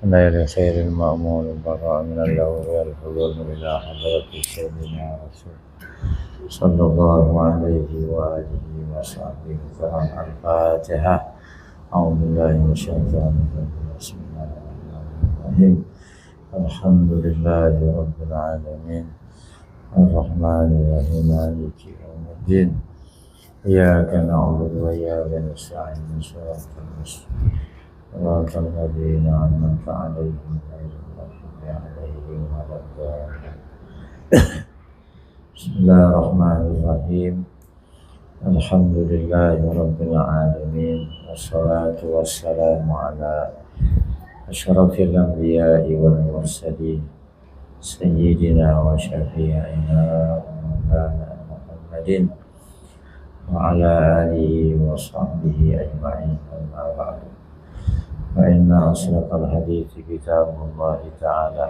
غير خير المأمول البراء من اللغو والحلول إلى حضرة سيدنا رسول صلى الله عليه وآله وصحبه وسلم. الفاتحة. أعوذ بالله من الشيطان الرجيم. بسم الله الرحمن الرحيم. الحمد لله رب العالمين الرحمن الرحيم مالك يوم الدين إياك نعبد وإياك نستعين صراط المستقيم صراط الذين أنعمت عليهم غير المغضوب عليهم ولا الضالين. بسم الله الرحمن الرحيم. الحمد لله رب العالمين والصلاة والسلام على أشرف الأنبياء والمرسلين سيدنا وشفيعنا ومولانا محمد وعلى آله وصحبه أجمعين. أما بعد، فإن أصدق الحديث كتاب الله تعالى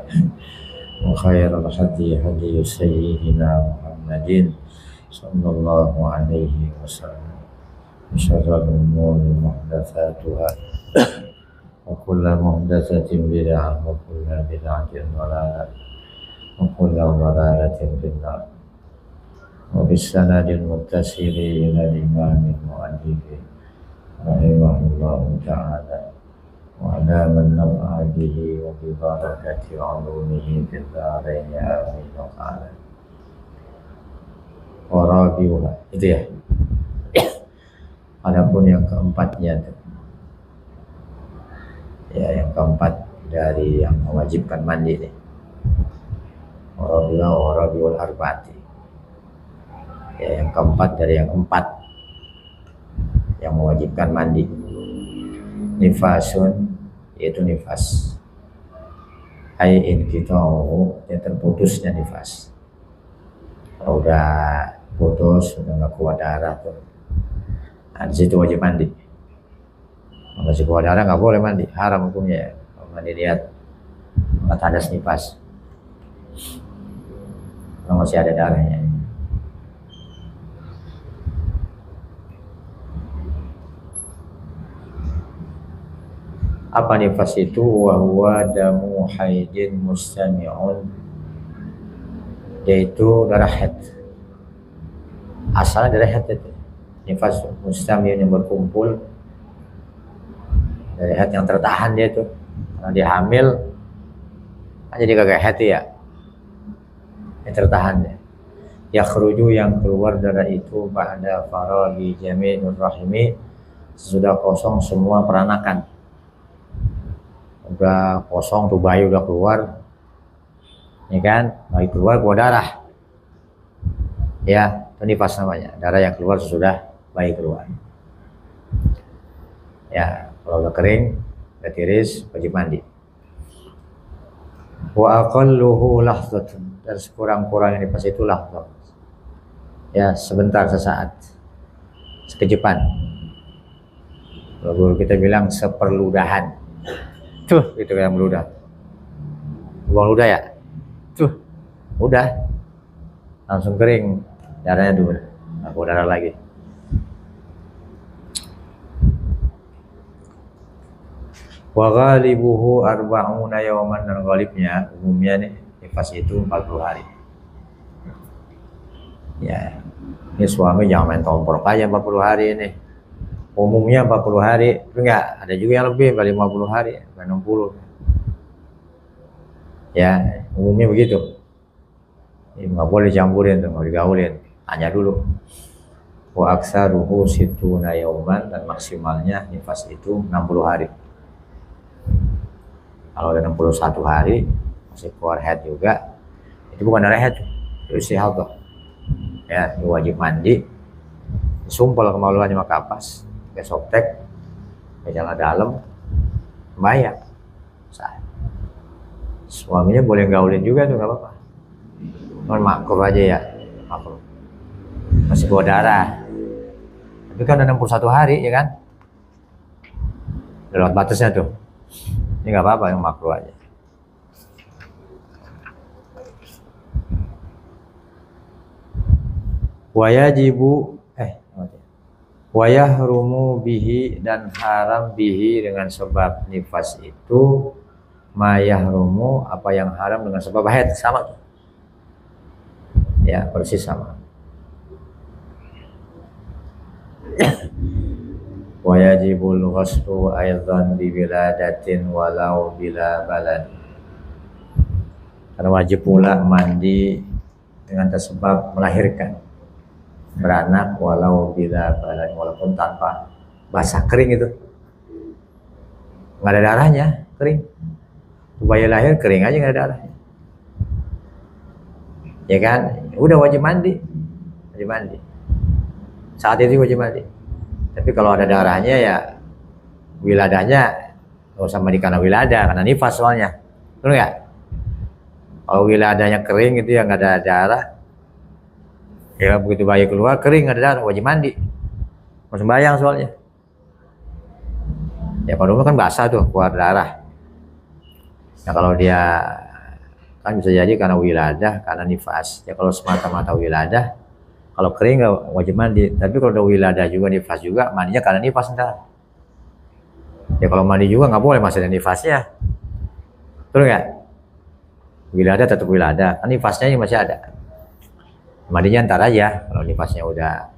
وخير الهدي هدي سيدنا محمد صلى الله عليه وسلم وشر الأمور محدثاتها وكل محدثة بدعة وكل بدعة ضلالة وكل ضلالة في النار. وبالسند المتصل إلى الإمام المؤلف رحمه الله تعالى وعلى من نفع به وببركة علومه في الدارين آمين. وقال warabiuha, itu ya. Adapun yang keempatnya, ya, yang keempat dari yang mewajibkan mandi nih. Warabiul arba'ati. Ya, yang keempat dari yang empat yang mewajibkan mandi. Nifasun, yaitu nifas. Ai'in kita'u, yang terputusnya nifas. Kalau udah putus, udah nggak keluar darah tuh, nah di situ wajib mandi. Kalau masih keluar darah nggak boleh mandi, haram hukumnya ya. Kalau mandi lihat nggak ada nifas, kalau masih ada darahnya. Apa nifas itu? Wa huwa damu haidin mustami'un, yaitu darah haid. Asalnya darah haid itu. Nifas mustami'un yang berkumpul, darah haid yang tertahan dia itu. Karena dia hamil, jadi kagak haid ya. Yang tertahan dia. Yakhruju, yang keluar darah itu ba'da faraghi jami'ur rahimi, sesudah kosong semua peranakan. Udah kosong tuh bayi udah keluar, ya kan, bayi keluar darah, ya, itu nifas namanya, darah yang keluar sesudah bayi keluar. Ya, kalau udah kering, udah tiris, wajib mandi. Wa aqalluhu lahzatun, dan sekurang-kurangnya nifas itu lahzat, ya, sebentar, sesaat, sekejepan. Kalau guru kita bilang seperludahan. Tuh, itu yang meludah. Buang ludah ya? Tuh, udah. Langsung kering. Darahnya dulu. Nggak keluar darah lagi. Wa ghalibuhu arba'una yawman, dan ghalibnya, umumnya nih, nifas itu 40 hari. Ya, ini suami jangan main tomprok aja 40 hari ini. Umumnya 40 hari, tapi enggak, ada juga yang lebih, 50 hari, 60. Ya, umumnya begitu. Ini nggak boleh campurin tuh, nggak digaulin. Tanya dulu. Wa aksaruhu situna yauman, dan maksimalnya nifas itu 60 hari. Kalau ada 61 hari, masih keluar haid juga, itu bukan darah haid, itu istihadhah. Ya, ini wajib mandi. Disumpel kemaluannya sama kapas. Kayak softtek, kayak jalan dalam, bayar. Suaminya boleh gaulin juga tuh, nggak apa-apa. Cuman makruh aja ya, makruh. Masih bawa darah. Tapi kan ada 61 hari, ya kan? Lewat batasnya tuh. Ini nggak apa-apa, yang makruh aja. Wayajibu wayahrumu bihi, dan haram bihi, dengan sebab nifas itu, ma yahrumu, apa yang haram dengan sebab haid, sama tuh. Ya, persis sama. Wa yajibul ghuslu aidan bi wiladatin walau bila balad. Karena wajib pula mandi dengan sebab melahirkan, beranak walau bila balad, walaupun tanpa basah, kering itu. Nggak ada darahnya, kering. Bayi lahir kering aja nggak ada darahnya. Ya kan? Udah wajib mandi. Wajib mandi. Saat itu wajib mandi. Tapi kalau ada darahnya ya wiladahnya nggak usah mandi karena wiladah, karena nifas soalnya. Betul nggak? Kalau wiladahnya kering itu yang nggak ada darah, ya begitu bayi keluar kering nggak ada darah, wajib mandi. Mau sembahyang soalnya. Ya pada umumnya kan basah tuh, keluar darah. Nah kalau dia kan bisa jadi karena wiladah, karena nifas. Ya kalau semata-mata wiladah, kalau kering nggak wajib mandi. Tapi kalau ada wiladah juga, nifas juga, mandinya karena nifas ntar. Ya kalau mandi juga nggak boleh, masih ada nifasnya. Betul nggak? Wiladah tetap wiladah, kan nifasnya masih ada. Mandinya ntar aja, kalau nifasnya udah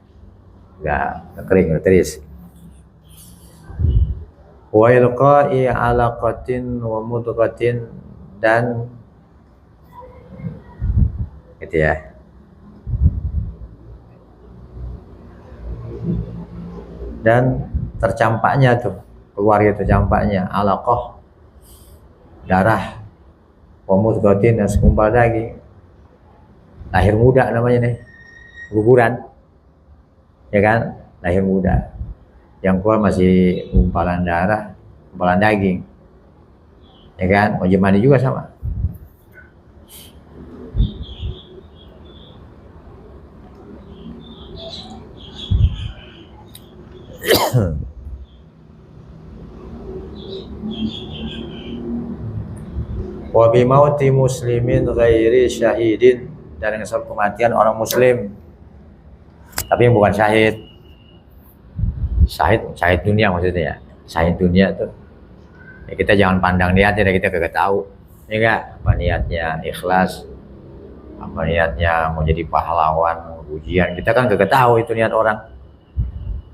kering, udah teris. Wa ilqa'i alaqatin wa mudghatin, dan gitu ya. Dan tercampaknya tuh, keluar itu campaknya, alaqah, darah, wa mudghatin, dan segumpal daging. Lahir muda namanya nih, guguran. Ya kan? Lahir muda. Yang keluar masih gumpalan darah, gumpalan daging. Ya kan? Wajib mandi juga sama. Wa bi mauti muslimin ghairi syahidin, dan dengan sebab kematian orang muslim tapi yang bukan syahid. Syahid dunia maksudnya ya. Syahid dunia tuh ya kita jangan pandang niatnya, kita kagak tahu. Ya enggak, apa niatnya ikhlas, apa niatnya mau jadi pahlawan, ujian, kita kan kagak tahu itu niat orang.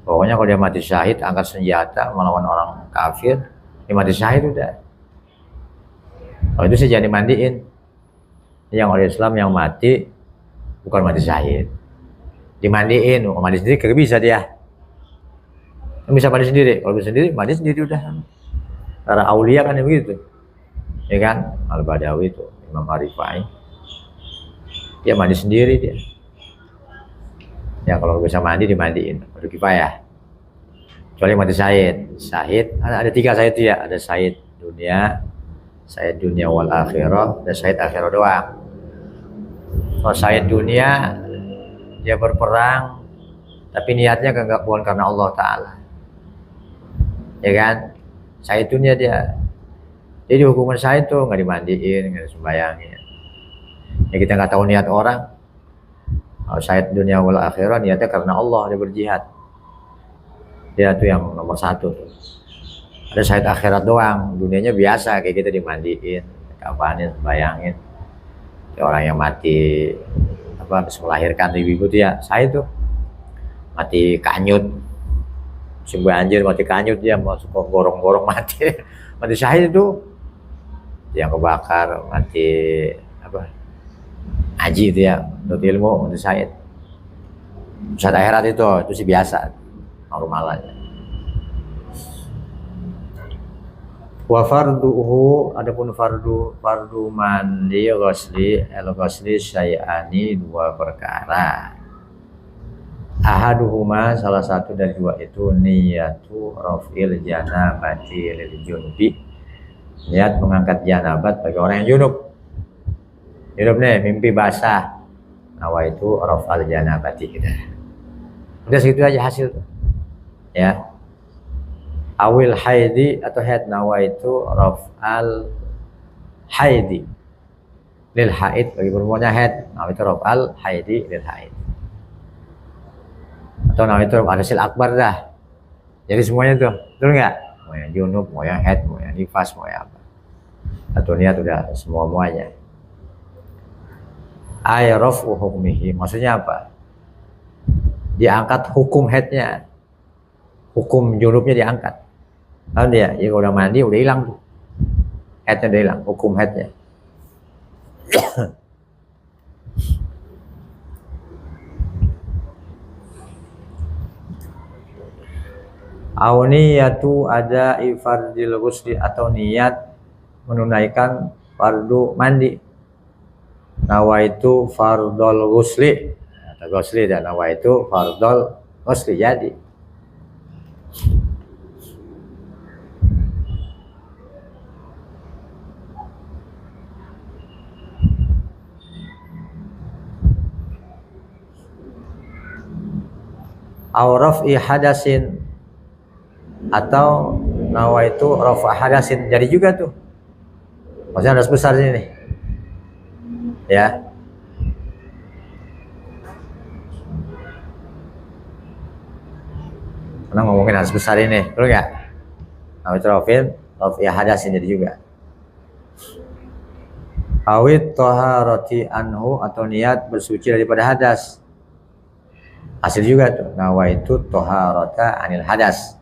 Pokoknya kalau dia mati syahid, angkat senjata melawan orang kafir, dia mati syahid udah. Kalau itu sih jangan dimandiin. Yang orang Islam yang mati bukan mati syahid, dimandiin. Mandi sendiri kagak bisa dia. Bisa mandi sendiri, kalau bisa sendiri mandi sendiri udah. Para aulia kan begitu, ya kan? Al-Badawi itu Imam Arifai, dia mandi sendiri dia. Ya kalau bisa mandi dimandiin, udah kifayah. Kecuali mati syahid. Syahid ada 3 syahid ya, ada syahid dunia wal akhirah, dan syahid akhirah doang. Kalau syahid dunia dia berperang tapi niatnya bukan karena Allah Ta'ala, ya kan? Syahid dunia dia, jadi hukuman syahid tuh nggak dimandiin, nggak disembayangin. Ya kita nggak tahu niat orang. Kalau syahid dunia wal akhirah niatnya karena Allah, dia berjihad, dia tuh yang nomor 1 tuh. Ada syahid akhirat doang, dunianya biasa kayak kita dimandiin, kafanin, sembayangin. Kayak orang yang mati habis melahirkan ibu tuh ya, syahid tuh mati kanyut, musim banjir mati kanyut, dia masuk ke gorong-gorong mati. Mati syahid itu yang kebakar, mati haji itu ya, menurut ilmu mati syahid. Saat akhirat itu sih biasa, normal aja. Wa farduhu, adapun fardu mandi ghusli syai'ani, 2 perkara. Ahaduhuma, salah satu dari 2 itu niyatu raf'il janabati lil junubi, niat mengangkat janabat bagi orang yang junub. Junub nih, mimpi basah, nawa itu raf'al janabati kita. Udah segitu aja hasil tuh. Ya. Awil haidi, atau haid, nawa itu raf'al haidi lil haid, bagi perempuannya haid, nawa itu raf'al haidi lil haid. Atau nama itu hadasil akbar dah. Jadi semuanya tuh, betul nggak? Mau yang junub, mau yang haid, mau yang nifas, mau yang apa. atau niat udah semua-muanya. Ay rafu hukmihi, maksudnya apa? Diangkat hukum headnya, hukum junubnya diangkat. Tahu dia, ya udah mandi udah hilang tuh, headnya udah hilang, hukum headnya. Auniyatu ada fardil ghusli, atau niat menunaikan fardu mandi. Nawaitu fardol ghusli, atau ghusli dan nawaitu fardol ghusli, jadi. Au raf'i hadasin, atau nawaitu rafa hadasin, jadi juga tuh. Maksudnya hadas besar ini nih. Ya. Karena ngomongin hadas besar ini, betul nggak? Nawaitu rafi hadasin, jadi juga. Awit taharati anhu, atau niat bersuci daripada hadas. Hasil juga tuh. Nawaitu taharata anil hadas.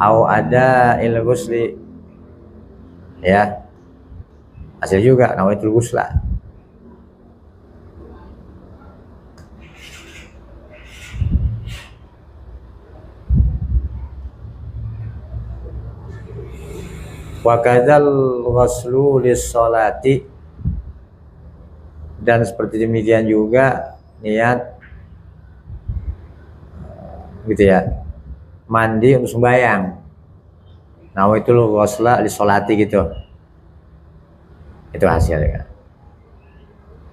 Au ada il ghusli, ya, hasil juga nawaitul ghusla. Wa kadzal ghuslu lis-sholati, dan seperti demikian juga niat gitu ya, mandi untuk sembahyang. Nawaitul ghusla lis-sholati gitu. Itu hasilnya.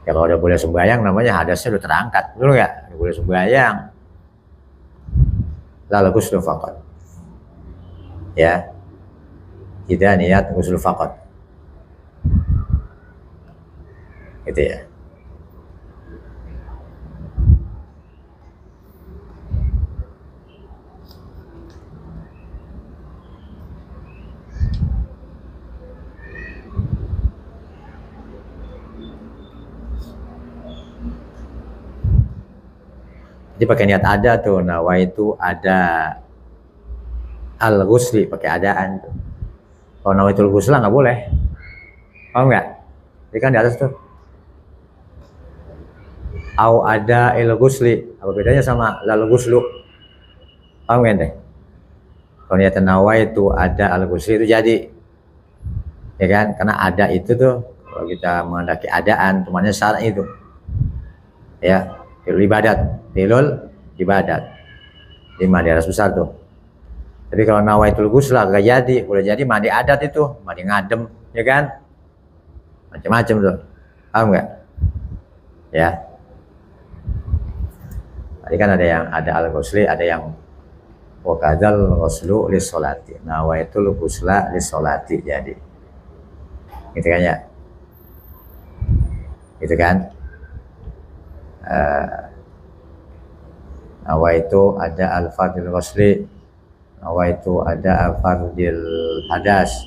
Ya kalau udah boleh sembahyang namanya hadasnya udah terangkat, betul nggak? Udah boleh sembahyang. Lalu ghuslu faqat. Ya. Kita niat ghuslu faqat. Gitu ya. Jadi pakai niat ada tuh, nawaitu ada al-ghusli, pakai adaan tuh. Kalau nawaitul ghusla nggak boleh, paham nggak? Jadi kan di atas tuh. Au ada il-ghusli, apa bedanya sama lal ghuslu? Paham nggak deh? Kalau niat nawaitu ada al-ghusli itu jadi, ya kan? Karena ada itu tuh, kalau kita menghendaki adaan, temannya syarat itu, ya. Filul ibadat 5 di atas besar tuh. Tapi kalau nawaitul ghusla gak jadi, boleh jadi mandi adat itu, mandi ngadem, ya kan? Macam-macam tuh, paham nggak? Ya. Tadi kan ada yang ada al-ghusli, ada yang wakadzal ghuslu lis-sholati, nawaitul ghusla lis-sholati, jadi. Gitu kan ya? Gitu kan? Nawaitu ada al-fardil ghusli, nawaitu ada al-fardil hadas,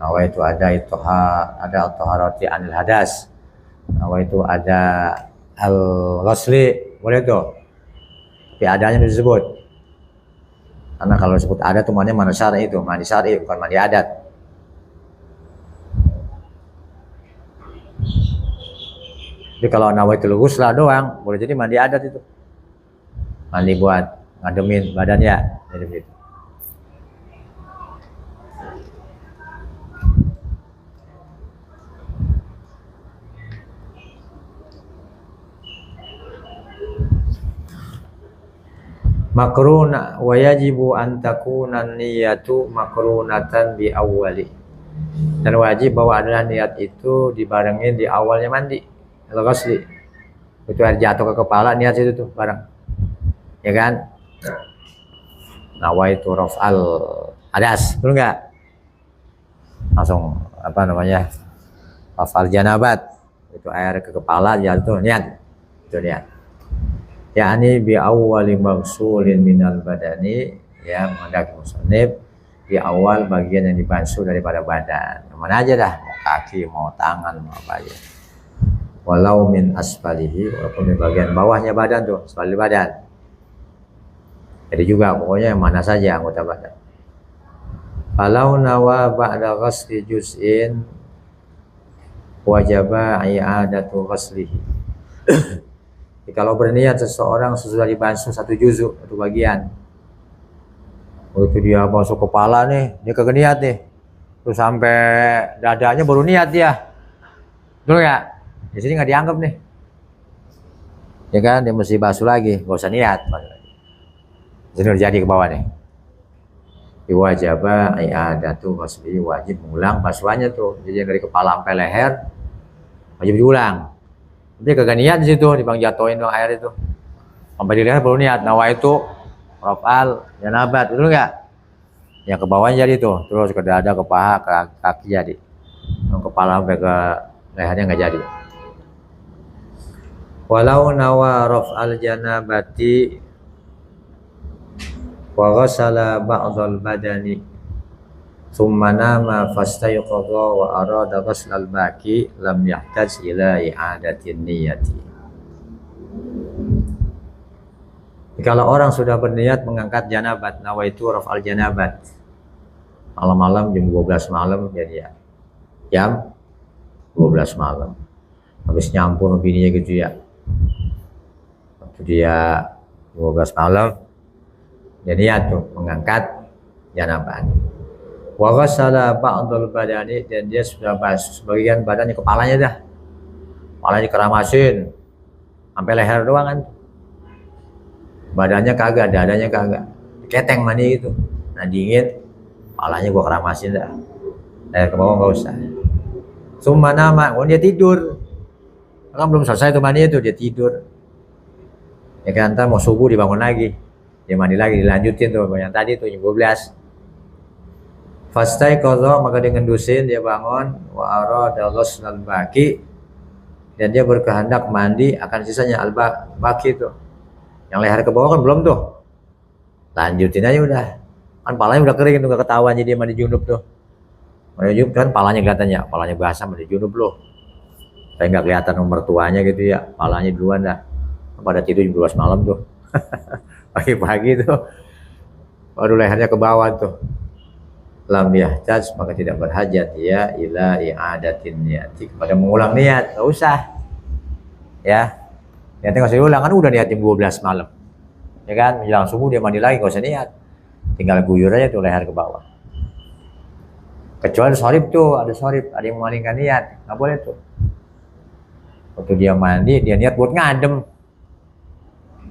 nawaitu ada al-taharati anil hadas, nawaitu ada al-ghusli, boleh tuh. Tapi adanya disebut. Karena kalau disebut ada tuh mana syar'i itu, mandi syar'i bukan mandi adat. Jadi kalau nawaitul ghusla doang, boleh jadi mandi adat itu. Mandi buat ngademin badannya, jadi begitu. Makruna wa yajibu an takuna niyatu makrunatan bi awwali. Dan wajib bahwa adalah niat itu dibarengin di awalnya mandi. Kalau ghusli itu air jatuh ke kepala, niat itu tuh bareng, ya kan? Nawaitu raf'al hadas, betul nggak? Langsung apa namanya, raf'al janabat, itu air ke kepala jatuh, niat, itu niat. Ya ini bi awwali maghsulin minal badani, ya menghendaki musannif di awal bagian yang dibasuh daripada badan. Mana aja dah, mau kaki, mau tangan, mau apa aja. Walau min asfalihi, walaupun di bagian bawahnya badan tuh, asfali badan. Jadi juga pokoknya yang mana saja anggota badan. Kalau nawa ba'da ghasli juz'in wajaba i'adatu ghaslihi. Kalau berniat seseorang sesudah dibasuh satu juzuk, satu bagian, waktu dia masuk kepala nih, dia kagak niat nih, terus sampai dadanya baru niat dia, betul ya? Di sini nggak dianggap nih, ya kan? Dia mesti basuh lagi, nggak usah niat. Di sini terjadi ke bawah nih. Wajibah i'adatu ghaslihi, wajib mengulang basuhannya tuh, jadi dari kepala sampai leher wajib diulang. Dia kagak niat di situ, dibang jatuhin dong air itu, sampai di leher baru niat. Nawa itu raf'al janabat, betul nggak? Yang ke bawahnya jadi tuh, terus ke dada, ke paha, ke kaki jadi. Yang kepala sampai ke lehernya nggak jadi. Walau nawa raf'al janabati wa ghasala ba'dal badani thumma nama fastayqadha wa arada ghaslal baqi lam yahtaj ila i'adatin niyati. Kalau orang sudah berniat mengangkat janabat, nawaitu raf'al janabat, malam-malam jam 12 malam, jadi ya jam 12 malam habis nyampur bininya gitu ya, waktu dia 12 malam dia niat tuh mengangkat janabat. Wa ghassala ba'dal badani, dan dia sudah basuh sebagian badannya, kepalanya dah, kepalanya dikeramasin sampai leher doang kan, badannya kagak, dadanya kagak, keteng mani itu. Nah dingin, kepalanya gua keramasin dah, leher ke bawah nggak usah. Summa nama, dia tidur, kan belum selesai tuh mani itu, dia tidur. Ya kan, ntar mau subuh dibangun lagi, dia mandi lagi, dilanjutin tuh yang tadi tuh jam 12. Fastaiqadha, maka dengan dusin dia bangun, wa arada ghaslal baqi, dan dia berkehendak mandi akan sisanya al-baqi itu. Yang leher ke bawah kan belum tuh, lanjutin aja udah, kan palanya udah kering tuh, gak ketahuan jadi dia mandi junub tuh. Mandi junub kan palanya kelihatannya, palanya basah, mandi junub loh, saya nggak kelihatan nomor tuanya gitu ya, palanya duluan dah, pada tidur jam 12 malam tuh. Pagi-pagi tuh baru lehernya ke bawah tuh. Lam yahtaj, maka tidak berhajat ya ila i'adatin niyati, kepada mengulang niat, nggak usah ya, niatnya nggak usah diulang, kan udah niat jam 12 malam ya kan, menjelang subuh dia mandi lagi, nggak usah niat, tinggal guyur aja tuh leher ke bawah. Kecuali sorib tuh, ada sorib, ada yang memalingkan niat, nggak boleh tuh. Waktu dia mandi dia niat buat ngadem,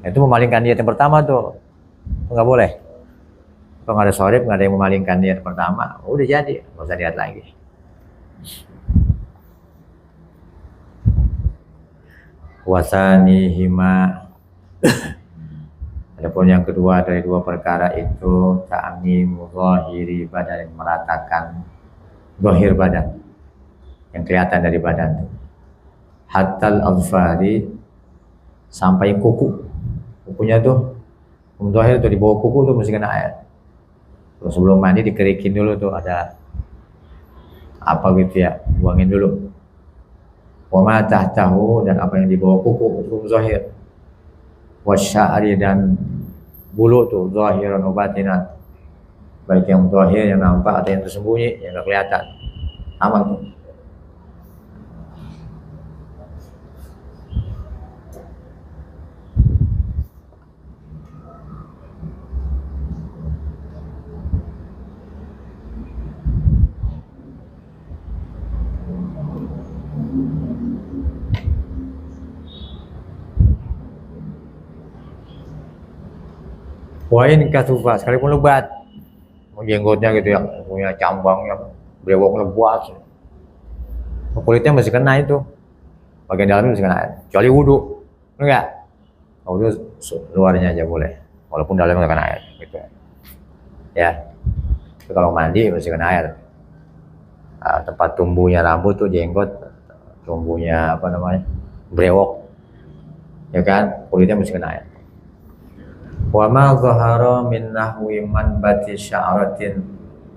itu memalingkan niat yang pertama tuh, nggak boleh. Kalau nggak ada sorib, nggak ada yang memalingkan niat pertama, udah jadi, nggak usah niat lagi. Wasani hima. Adapun yang kedua dari dua perkara itu, ta'mimu zahiri badan, meratakan zahir badan, yang kelihatan dari badan, hatal azfari, sampai kukunya tuh, zahir tuh di bawah kuku tuh mesti kena air. Terus sebelum mandi dikerikin dulu tuh, ada apa gitu ya, buangin dulu. Wa ma tahtahu, dan apa yang di bawah kuku itu zahir. Wasya'ri, dan bulu tuh zahiran wa batinan, baik yang zahir yang nampak atau yang tersembunyi yang nggak kelihatan, aman tuh. Wain kasufa, sekalipun lebat, jenggotnya gitu ya, punya cambang yang brewok lebat, kulitnya masih kena itu, bagian dalamnya masih kena, kecuali wudhu, enggak, wudhu luarnya aja boleh, walaupun dalamnya nggak kena air, gitu ya. Tapi kalau mandi masih kena air. Tempat tumbuhnya rambut tuh, jenggot, tumbuhnya apa namanya, brewok, ya kan, kulitnya masih kena air. Wa ma zahara min nahwi manbati sya'ratin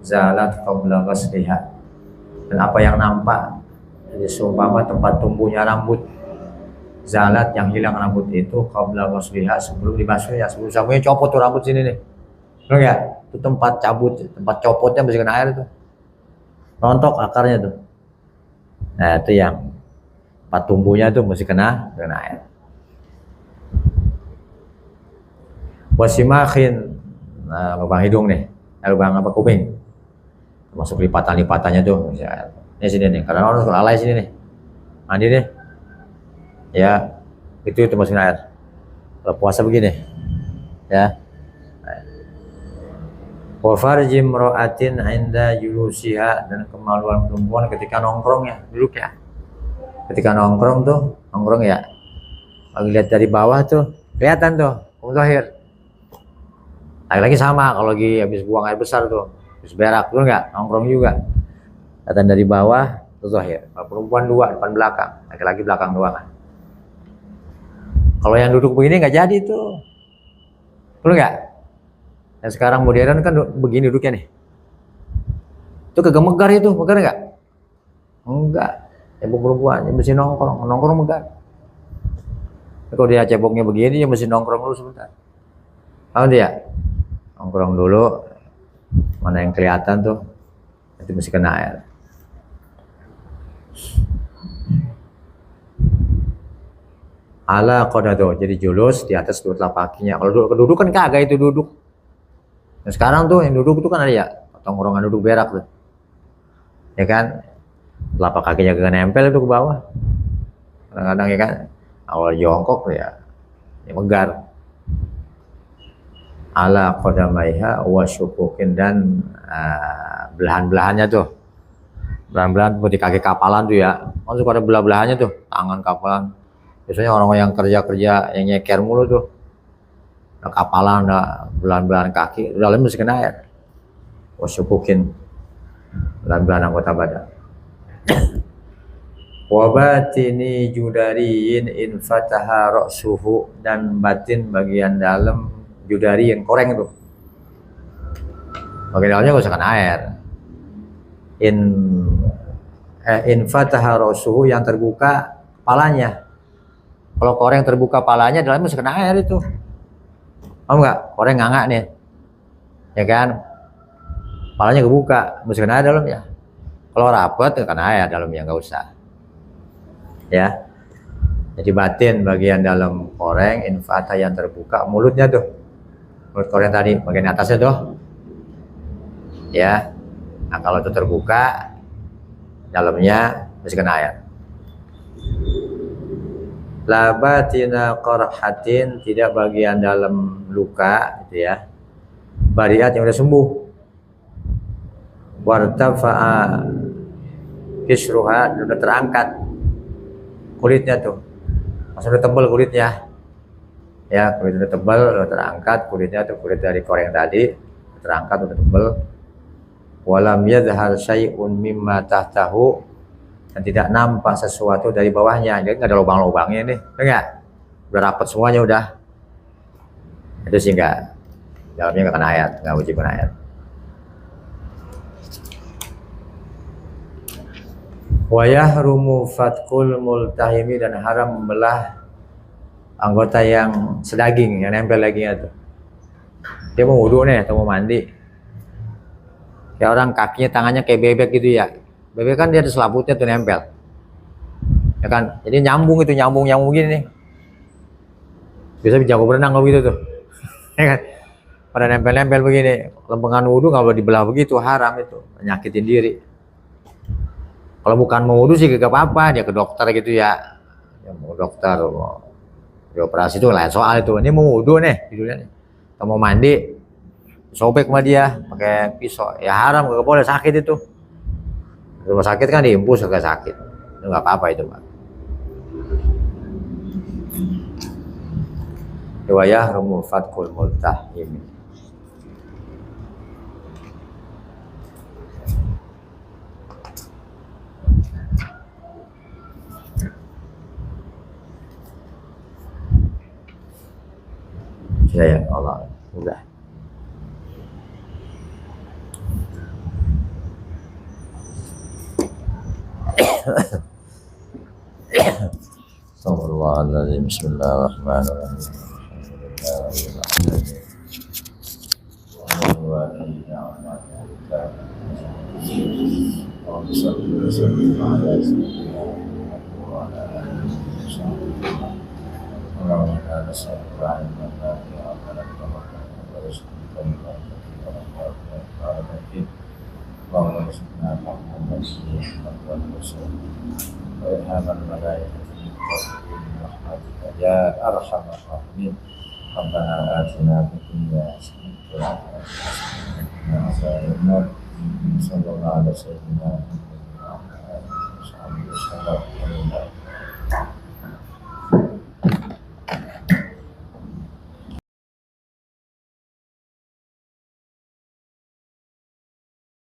zalat qabla ghasliha, dan apa yang nampak jadi seumpama tempat tumbuhnya rambut, zalat yang hilang rambut itu qabla ghasliha, sebelum dibasuh ya, sebelum sabunya copot tuh rambut sini nih, benar nggak? Itu tempat cabut, tempat copotnya masih kena air tuh, rontok akarnya tuh. Nah itu yang tempat tumbuhnya tuh masih kena air. Wasimakin, nah, lubang hidung nih, lubang apa kuping, termasuk lipatan-lipatannya tuh, misalnya ini sini nih, karena orang lalai sini nih, mandi nih, ya itu termasuk air. Kalau puasa begini, ya. Wa farji imra'atin 'inda julusiha, dan kemaluan perempuan ketika nongkrong ya, duduk ya. Ketika nongkrong ya, kalau lihat dari bawah tuh kelihatan tuh zahir. Lagi-lagi sama kalau lagi habis buang air besar tuh, habis berak tuh enggak, nongkrong juga. Kelihatan dari bawah tuh zahir. Kalau perempuan dua, depan belakang, laki-laki belakang doang. Kalau yang duduk begini nggak jadi tuh. Betul nggak? Dan sekarang modern kan begini duduknya nih. Itu kagak megar itu, megar nggak? Enggak. Cebok perempuan, yang mesti nongkrong megar. Kalau dia ceboknya begini, ya mesti nongkrong dulu sebentar. Tahu dia? Nongkrong dulu, mana yang kelihatan tuh, nanti mesti kena air. Ala qadado, jadi julus di atas dua telapak kakinya. Kalau duduk kan kagak itu duduk. Nah, sekarang tuh yang duduk itu kan ada ya, tongkrongan duduk berak tuh, ya kan, telapak kakinya kagak nempel itu ke bawah. Kadang-kadang ya kan, awal jongkok ya megar. Ala qadamaiha wa syukukin, dan belahan-belahannya tuh, belahan-belahan seperti kaki kapalan tuh ya, masuk ada belah-belahannya tuh, tangan kapalan. Biasanya orang yang kerja yang nyeker mulu tuh, ada kapalan, ada belahan-belahan kaki, dalamnya masih kena air. Wa syukukin, belahan-belahan anggota badan. Wa batini judariin in fataha ra'suhu, dan batin bagian dalam judari yang koreng itu, bagian dalamnya nggak usah kena air. In fataha ra'suhu, yang terbuka kepalanya. Kalau koreng terbuka kepalanya, dalamnya masih kena air itu. Paham nggak? Koreng nganga nih, ya kan? Kepalanya kebuka, masih kena air dalamnya. Kalau rapat kena air dalamnya, nggak usah. Ya. Jadi batin bagian dalam koreng, infata yang terbuka, mulutnya tuh, mulut koreng tadi bagian atasnya tuh, ya. Nah kalau itu terbuka, dalamnya masih kena air. La batina qarhatin, tidak bagian dalam luka, gitu ya. Bariat yang udah sembuh. Wartafa'a kisruha, udah terangkat kulitnya tuh, masih udah tebal kulitnya, ya, kulit udah tebal, udah terangkat kulitnya tuh, kulit dari koreng tadi terangkat, udah tebal. Walam yadhhar syai'un mimma tahtahu, dan tidak nampak sesuatu dari bawahnya, jadi nggak ada lubang-lubangnya nih, enggak, udah rapat semuanya udah, itu sih enggak, dalamnya nggak kena air, nggak wajib kena air. Wa yahrumu fatkul multahimi, dan haram membelah anggota yang sedaging, yang nempel dagingnya tuh. Dia mau wudu nih atau mau mandi, kayak orang kakinya tangannya kayak bebek gitu ya, bebek kan dia ada selaputnya tuh nempel, ya kan, jadi nyambung gini nih, bisa jago berenang kalau gitu tuh, ya kan, pada nempel begini. Lempengan wudu kalau dibelah begitu haram, itu nyakitin diri. Kalau bukan mau wudu sih gak apa-apa, dia ke dokter gitu ya, mau dokter mau dioperasi itu lain soal itu. Ini mau wudu nih, judulnya nih, atau mau mandi, sobek sama dia pakai pisau, ya haram, gak boleh, sakit itu. Rumah sakit kan diimpus agak sakit, itu nggak apa-apa itu Pak. Riwayah rumu fatkul multahim. Ya Allah, udah. Astagfirullahaladzim. Bismillahirrahmanirrahim. Alhamdulillahirrahmanirrahim. Ya arhamar rahimin. Rabbana atina fid dunya hasanah wa qina adzaban nar. Sallallahu alaihi wasallam.